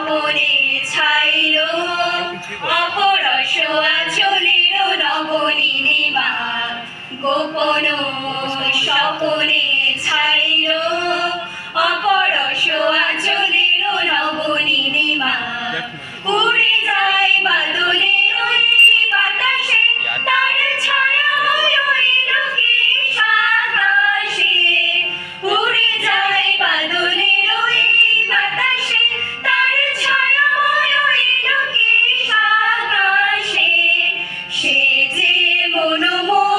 স্বপনে ছাইল অপরস আঁচলের নবনীলিমা গোপন স্বপনে ছাইল অপরস আঁচলের নবনীলিমা উড়ে যায় বাদলের ওই বাতাসে তার ছায়াময় ওই লোকেশ আকাশে উড়ে যায় বাদলের ওই বাতাসে তার ছায়াময় ওই লোকেশ আকাশে সে যে মনোময়